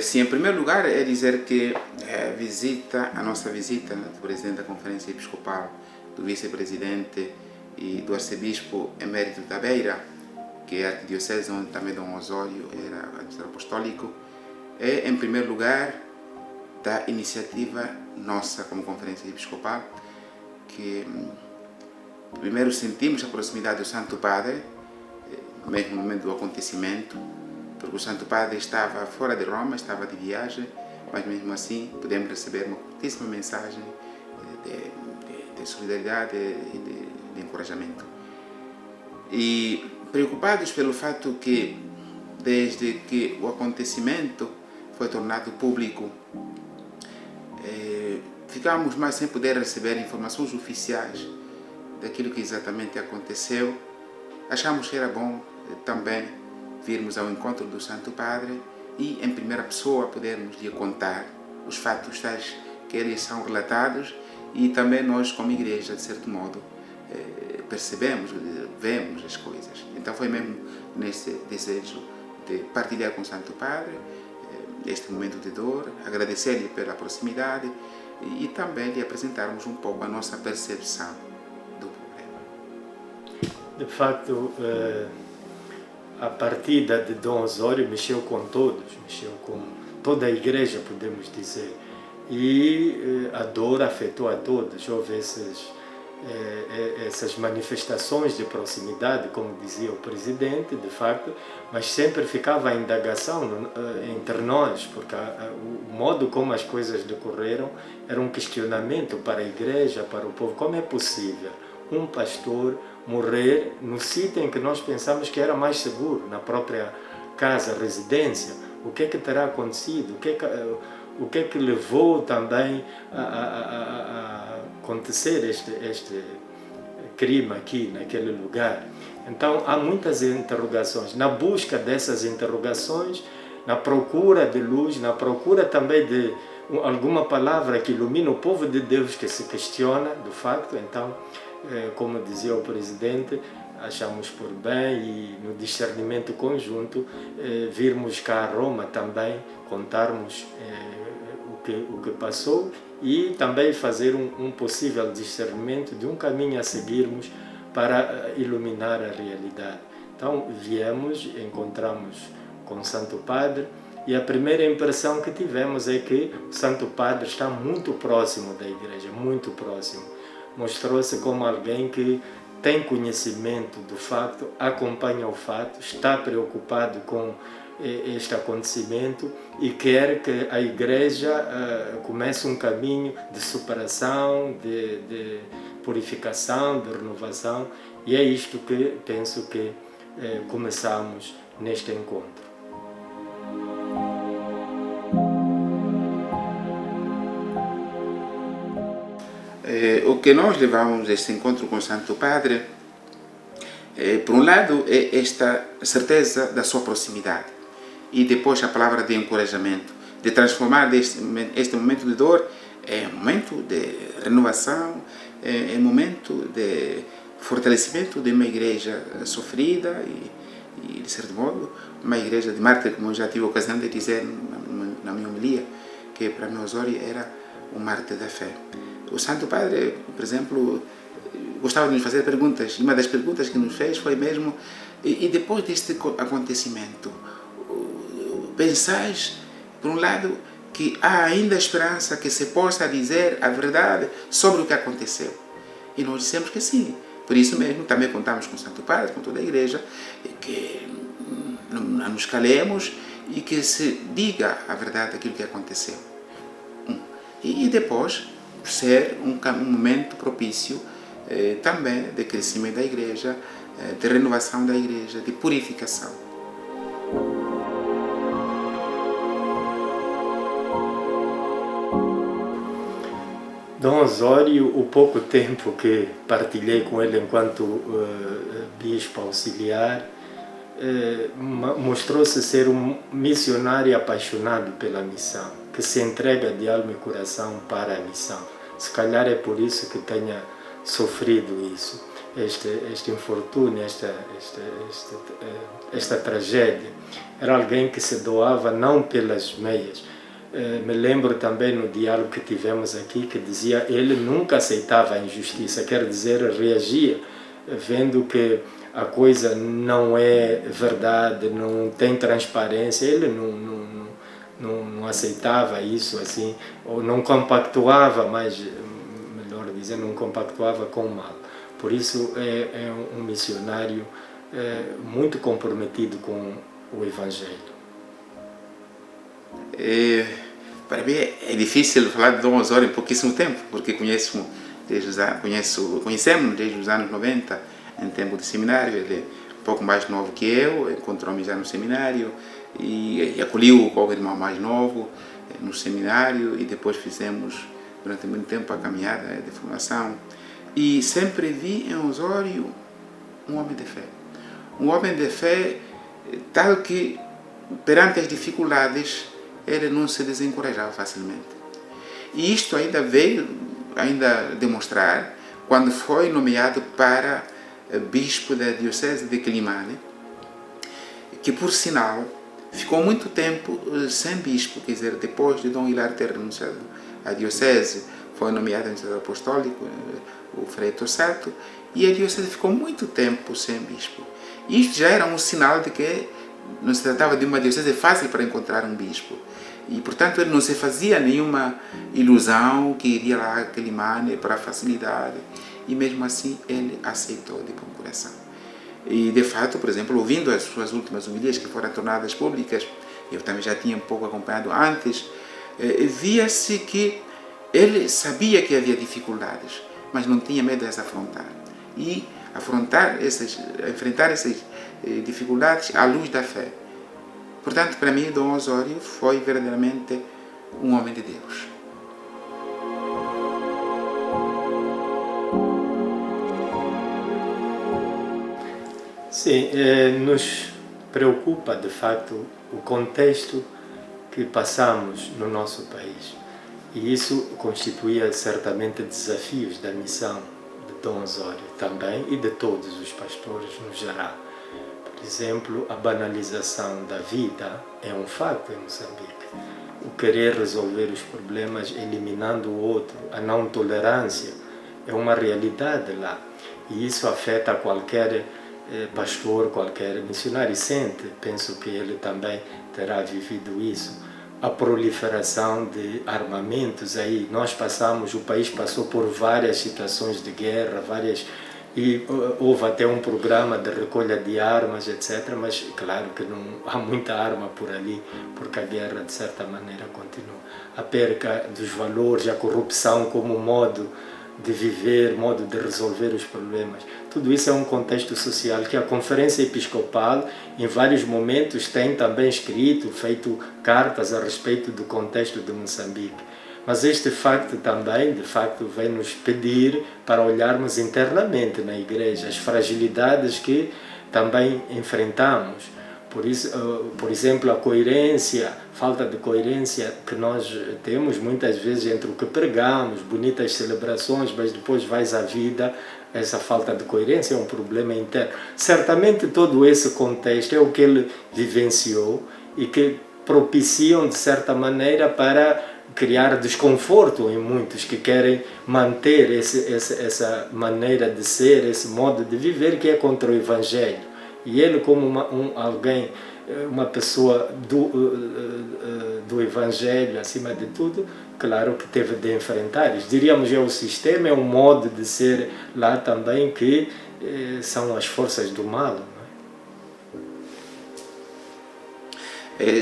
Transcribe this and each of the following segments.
Sim, em primeiro lugar é dizer que a nossa visita, né, do Presidente da Conferência Episcopal, do Vice-Presidente e do Arcebispo Emérito da Beira, que é a arquidiocese onde também Dom Osório era administrador apostólico, é em primeiro lugar da iniciativa nossa como Conferência Episcopal, que primeiro sentimos a proximidade do Santo Padre, mesmo no momento do acontecimento, porque o Santo Padre estava fora de Roma, estava de viagem, mas mesmo assim podemos receber uma curtíssima mensagem de solidariedade e de encorajamento. E preocupados pelo fato que, desde que o acontecimento foi tornado público, ficámos mais sem poder receber informações oficiais daquilo que exatamente aconteceu. Achamos que era bom também virmos ao encontro do Santo Padre e, em primeira pessoa, podermos lhe contar os fatos tais que eles são relatados, e também nós, como igreja, de certo modo, percebemos, vemos as coisas. Então foi mesmo nesse desejo de partilhar com o Santo Padre este momento de dor, agradecer-lhe pela proximidade e também lhe apresentarmos um pouco a nossa percepção do problema. De facto, a partida de Dom Osório mexeu com todos, mexeu com toda a igreja, podemos dizer, e a dor afetou a todos. Houve essas manifestações de proximidade, como dizia o Presidente, de facto, mas sempre ficava a indagação entre nós, porque o modo como as coisas decorreram era um questionamento para a igreja, para o povo. Como é possível um pastor morrer no sítio em que nós pensamos que era mais seguro, na própria casa, residência? O que é que terá acontecido? O que é que levou também a acontecer este crime aqui, naquele lugar? Então, há muitas interrogações. Na busca dessas interrogações, na procura de luz, na procura também de alguma palavra que ilumine o povo de Deus que se questiona, de facto, então, como dizia o Presidente, achamos por bem e no discernimento conjunto virmos cá a Roma também, contarmos o que passou e também fazer um possível discernimento de um caminho a seguirmos para iluminar a realidade. Então viemos, encontramos com o Santo Padre e a primeira impressão que tivemos é que o Santo Padre está muito próximo da igreja, muito próximo. Mostrou-se como alguém que tem conhecimento do facto, acompanha o fato, está preocupado com este acontecimento e quer que a igreja comece um caminho de superação, de purificação, de renovação, e é isto que penso que começamos neste encontro. O que nós levamos deste encontro com o Santo Padre, por um lado, é esta certeza da sua proximidade e depois a palavra de encorajamento, de transformar este momento de dor em um momento de renovação, em um momento de fortalecimento de uma igreja sofrida e de certo modo, uma igreja de mártir, como eu já tive a ocasião de dizer na minha homilia, que para mim Osório era um mártir da fé. O Santo Padre, por exemplo, gostava de nos fazer perguntas, e uma das perguntas que nos fez foi mesmo: e depois deste acontecimento, pensais, por um lado, que há ainda esperança que se possa dizer a verdade sobre o que aconteceu? E nós dissemos que sim. Por isso mesmo, também contamos com o Santo Padre, com toda a igreja, que não nos calemos e que se diga a verdade daquilo que aconteceu. E depois, ser um momento propício também de crescimento da igreja, de renovação da igreja, de purificação. Dom Osório, o pouco tempo que partilhei com ele enquanto bispo auxiliar, mostrou-se ser um missionário apaixonado pela missão, que se entrega de alma e coração para a missão. Se calhar é por isso que tenha sofrido isso. este infortúnio, esta tragédia. Era alguém que se doava não pelas meias. Me lembro também no diálogo que tivemos aqui que dizia ele nunca aceitava a injustiça, quer dizer, reagia vendo que a coisa não é verdade, não tem transparência, ele não aceitava isso assim, ou não compactuava, mas melhor dizer, não compactuava com o mal. Por isso é um missionário muito comprometido com o Evangelho. Para mim é difícil falar de Dom Osório em pouquíssimo tempo, porque conhecemos desde os anos 90, em tempo de seminário. Ele é um pouco mais novo que eu, encontrou-me já no seminário e acolheu o irmão mais novo no seminário, e depois fizemos durante muito tempo a caminhada de formação. E sempre vi em Osório um homem de fé. Um homem de fé tal que, perante as dificuldades, ele não se desencorajava facilmente. E isto ainda veio demonstrar quando foi nomeado para bispo da diocese de Quelimane, que por sinal ficou muito tempo sem bispo, quer dizer, depois de Dom Hilário ter renunciado à diocese, foi nomeado administrador apostólico, o Frei Tossato, e a diocese ficou muito tempo sem bispo. E isto já era um sinal de que não se tratava de uma diocese fácil para encontrar um bispo. E, portanto, ele não se fazia nenhuma ilusão que iria lá a Quelimane para facilidade. E, mesmo assim, ele aceitou de bom coração. E, de fato, por exemplo, ouvindo as suas últimas homilias que foram tornadas públicas, eu também já tinha um pouco acompanhado antes, via-se que ele sabia que havia dificuldades, mas não tinha medo de as afrontar. E enfrentar essas dificuldades à luz da fé. Portanto, para mim, Dom Osório foi verdadeiramente um homem de Deus. Sim, nos preocupa, de facto, o contexto que passamos no nosso país. E isso constituía certamente desafios da missão de Dom Osório também e de todos os pastores no geral. Por exemplo, a banalização da vida é um fato em Moçambique. O querer resolver os problemas eliminando o outro, a não tolerância, é uma realidade lá. E isso afeta qualquer pastor, qualquer missionário. E sente, penso que ele também terá vivido isso. A proliferação de armamentos aí. O país passou por várias situações de guerra, e houve até um programa de recolha de armas, etc. Mas claro que não há muita arma por ali, porque a guerra de certa maneira continua. A perca dos valores, a corrupção como modo de viver, modo de resolver os problemas. Tudo isso é um contexto social que a Conferência Episcopal, em vários momentos, tem também escrito, feito cartas a respeito do contexto de Moçambique. Mas este facto também, de facto, vem nos pedir para olharmos internamente na Igreja as fragilidades que também enfrentamos. Por isso, por exemplo, a coerência, falta de coerência que nós temos muitas vezes entre o que pregamos, bonitas celebrações, mas depois vais à vida, essa falta de coerência é um problema interno. Certamente todo esse contexto é o que ele vivenciou e que propiciam, de certa maneira, para criar desconforto em muitos que querem manter essa maneira de ser, esse modo de viver que é contra o Evangelho. E ele, como uma pessoa do Evangelho, acima de tudo, claro que teve de enfrentar isso. Diríamos que o sistema é um modo de ser lá também que são as forças do mal.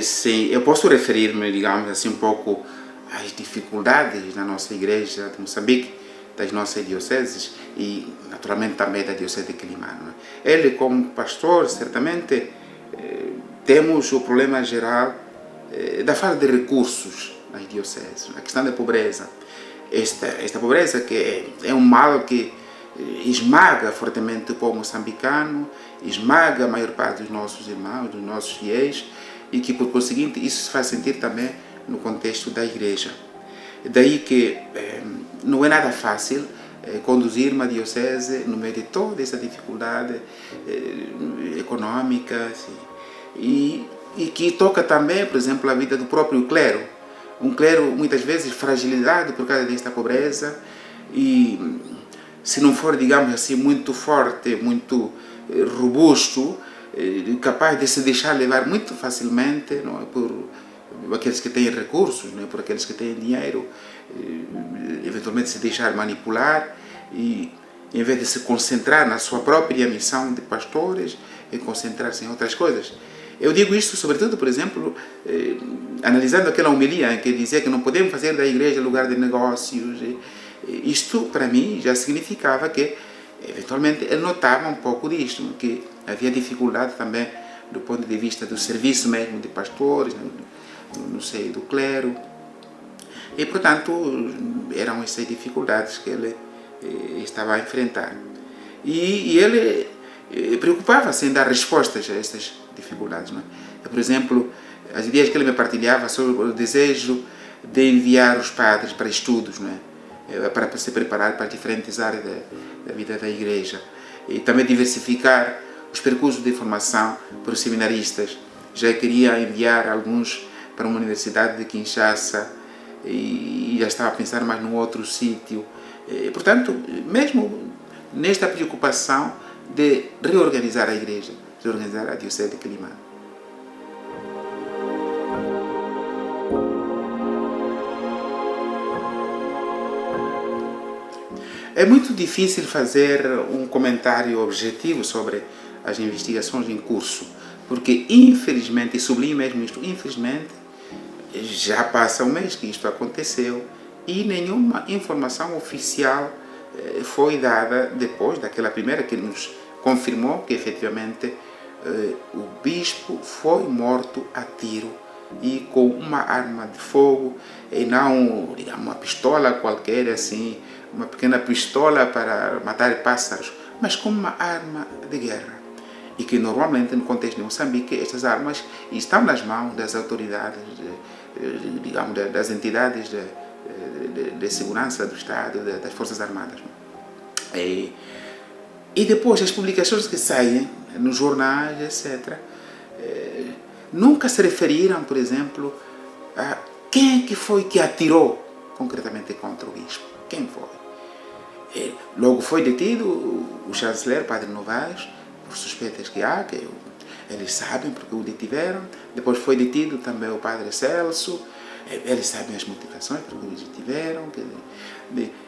Sim, eu posso referir-me, digamos assim, um pouco às dificuldades na nossa igreja de Moçambique, das nossas dioceses e, naturalmente, também da diocese de Quelimane. Ele, como pastor, certamente temos o problema geral da falta de recursos nas dioceses, a questão da pobreza. Esta pobreza que é um mal que esmaga fortemente o povo moçambicano, esmaga a maior parte dos nossos irmãos, dos nossos fiéis, e que, por conseguinte, isso se faz sentir também no contexto da igreja. Daí que não é nada fácil conduzir uma diocese no meio de toda essa dificuldade econômica, assim, e que toca também, por exemplo, a vida do próprio clero. Um clero muitas vezes fragilizado por causa desta pobreza e se não for, digamos assim, muito forte, muito robusto, capaz de se deixar levar muito facilmente, não é, por aqueles que têm recursos, não é, por aqueles que têm dinheiro, eventualmente se deixar manipular e em vez de se concentrar na sua própria missão de pastores e concentrar-se em outras coisas. Eu digo isto sobretudo, por exemplo, analisando aquela homilia em que dizia que não podemos fazer da igreja lugar de negócios. Isto, para mim, já significava que, eventualmente, ele notava um pouco disto, que havia dificuldade também do ponto de vista do serviço mesmo de pastores, não sei, do clero. E, portanto, eram essas dificuldades que ele estava a enfrentar. E ele preocupava-se em dar respostas a estas dificuldades. Não é? Por exemplo, as ideias que ele me partilhava sobre o desejo de enviar os padres para estudos, não é? Para se preparar para diferentes áreas da vida da igreja. E também diversificar os percursos de formação para os seminaristas. Já queria enviar alguns para uma universidade de Kinshasa e já estava a pensar mais num outro sítio. Portanto, mesmo nesta preocupação de reorganizar a igreja, reorganizar a diocese de Quelimane. É muito difícil fazer um comentário objetivo sobre as investigações em curso, porque infelizmente, e sublinho mesmo isto, infelizmente, já passa um mês que isto aconteceu e nenhuma informação oficial foi dada depois daquela primeira que nos confirmou que efetivamente o bispo foi morto a tiro e com uma arma de fogo e não, digamos, uma pistola qualquer assim, uma pequena pistola para matar pássaros, mas com uma arma de guerra. E que normalmente no contexto de Moçambique estas armas estão nas mãos das autoridades, digamos, das entidades de segurança do Estado, das Forças Armadas. E depois as publicações que saem nos jornais, etc., nunca se referiram, por exemplo, a quem que foi que atirou concretamente contra o bispo. Quem foi? Logo foi detido o chanceler, Padre Novaes, por suspeitas que há, que eles sabem porque o detiveram. Depois foi detido também o Padre Celso, eles sabem as motivações porque o detiveram.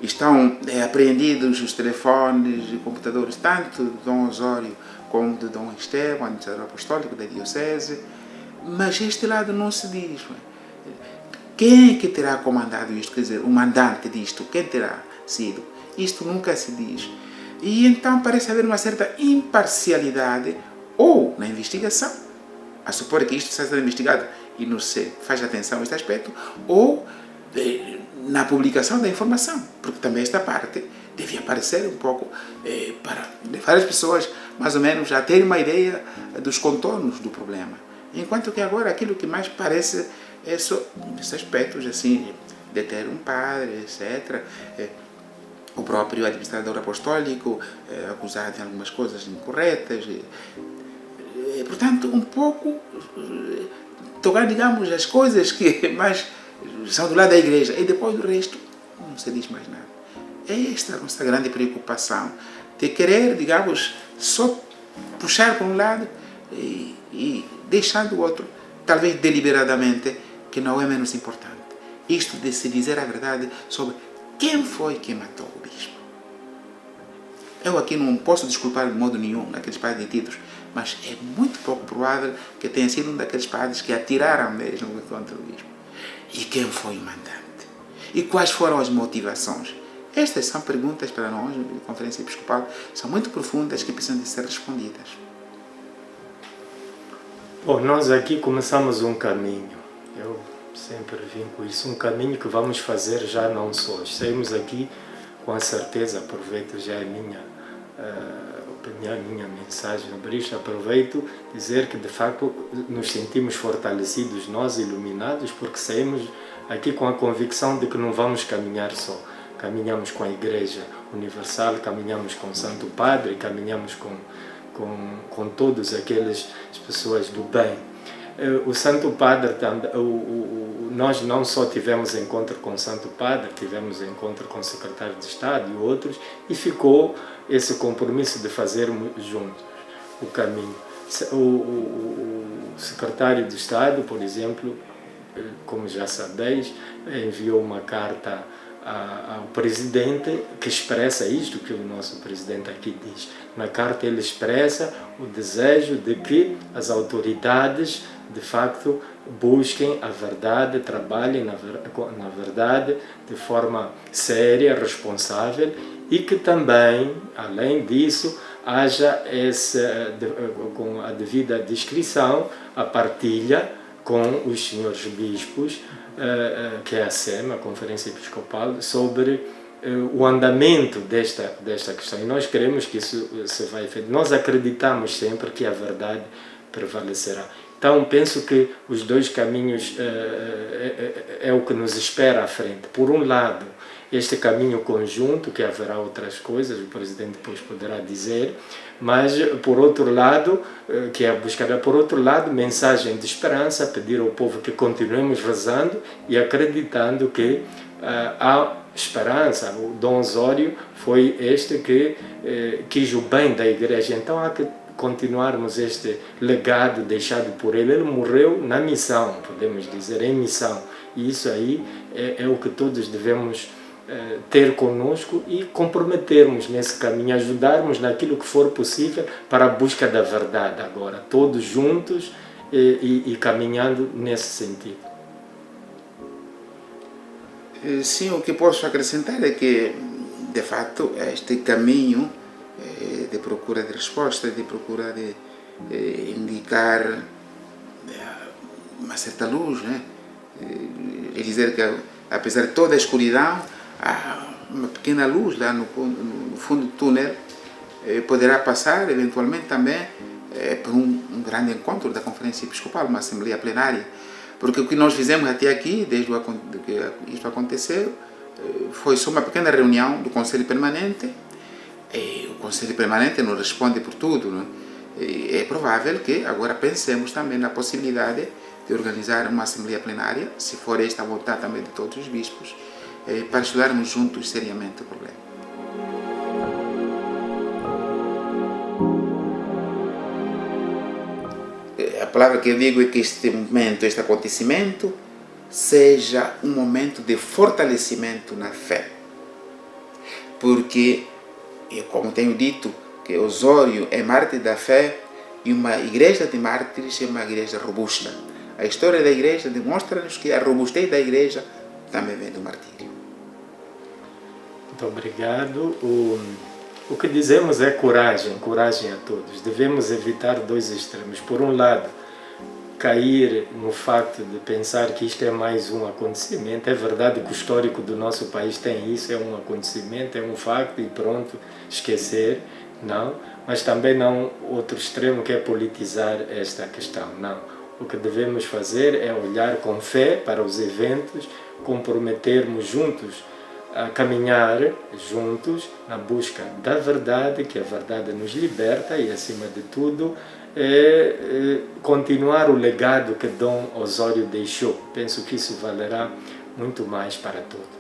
Estão apreendidos os telefones e computadores tanto de Dom Osório como de Dom Esteban, administrador apostólico da diocese, mas este lado não se diz. Quem é que terá comandado isto? Quer dizer, o mandante disto, quem terá sido? Isto nunca se diz. E então parece haver uma certa imparcialidade ou na investigação, a supor que isto está sendo investigado e não se faz atenção a este aspecto, ou na publicação da informação, porque também esta parte devia aparecer um pouco para levar as pessoas mais ou menos a terem uma ideia dos contornos do problema. Enquanto que agora aquilo que mais parece é só esses aspectos assim, de ter um padre, etc., o próprio administrador apostólico acusado de algumas coisas incorretas. Portanto, um pouco tocar, digamos, as coisas que mais são do lado da igreja e depois do resto não se diz mais nada. É esta a nossa grande preocupação, de querer, digamos, só puxar para um lado e deixando o outro, talvez deliberadamente, que não é menos importante. Isto de se dizer a verdade sobre quem foi que matou o bispo. Eu aqui não posso desculpar de modo nenhum aqueles padres detidos, mas é muito pouco provável que tenha sido um daqueles padres que atiraram mesmo contra o bispo. E quem foi o mandante? E quais foram as motivações? Estas são perguntas para nós, na Conferência Episcopal, são muito profundas que precisam de ser respondidas. Bom, nós aqui começamos um caminho. Eu sempre vim com isso, um caminho que vamos fazer já não sós. Saímos aqui com a certeza, aproveito já a minha opinião, a minha mensagem sobre isto, aproveito dizer que de facto nos sentimos fortalecidos, nós iluminados, porque saímos aqui com a convicção de que não vamos caminhar só. caminhamos com a Igreja Universal, caminhamos com o Santo Padre, caminhamos com todas aquelas pessoas do bem. O Santo Padre, nós não só tivemos encontro com o Santo Padre, tivemos encontro com o Secretário de Estado e outros, e ficou esse compromisso de fazermos juntos o caminho. O Secretário de Estado, por exemplo, como já sabeis, enviou uma carta ao Presidente que expressa isto que o nosso Presidente aqui diz. Na carta ele expressa o desejo de que as autoridades, de facto, busquem a verdade, trabalhem na verdade de forma séria, responsável, e que também, além disso, haja com a devida discrição, a partilha com os senhores bispos, que é a SEM, a Conferência Episcopal, sobre o andamento desta questão. E nós queremos que isso se vai feito. Nós acreditamos sempre que a verdade prevalecerá. Então, penso que os dois caminhos é o que nos espera à frente. Por um lado, este caminho conjunto, que haverá outras coisas, o Presidente depois poderá dizer, mas, por outro lado, que é buscar, por outro lado, mensagem de esperança, pedir ao povo que continuemos rezando e acreditando que há esperança. O Dom Osório foi este que quis o bem da Igreja, então há que continuarmos este legado deixado por ele. Ele morreu na missão, podemos dizer, em missão, e isso aí é o que todos devemos ter conosco e comprometermos nesse caminho, ajudarmos naquilo que for possível para a busca da verdade agora, todos juntos e caminhando nesse sentido. Sim, o que posso acrescentar é que, de fato, este caminho de procura de resposta, de procura de indicar uma certa luz, né? É dizer que, apesar de toda a escuridão, há uma pequena luz lá no fundo do túnel, poderá passar eventualmente também por um grande encontro da Conferência Episcopal, uma Assembleia Plenária, porque o que nós fizemos até aqui, desde que isto aconteceu, foi só uma pequena reunião do Conselho Permanente. O Conselho Permanente não responde por tudo, né? É provável que agora pensemos também na possibilidade de organizar uma Assembleia Plenária, se for esta a vontade também de todos os bispos, para estudarmos juntos seriamente o problema. A palavra que eu digo é que este momento, este acontecimento, seja um momento de fortalecimento na fé. Porque, como tenho dito, que Osório é mártir da fé e uma igreja de mártires é uma igreja robusta. A história da igreja demonstra-nos que a robustez da igreja também vem do martírio. Muito obrigado. O que dizemos é coragem a todos. Devemos evitar dois extremos. Por um lado, cair no facto de pensar que isto é mais um acontecimento. É verdade que o histórico do nosso país tem isso, é um acontecimento, é um facto e pronto, esquecer, não. Mas também não outro extremo que é politizar esta questão, não. O que devemos fazer é olhar com fé para os eventos, comprometermos juntos a caminhar juntos na busca da verdade, que a verdade nos liberta e, acima de tudo, continuar o legado que Dom Osório deixou. Penso que isso valerá muito mais para todos.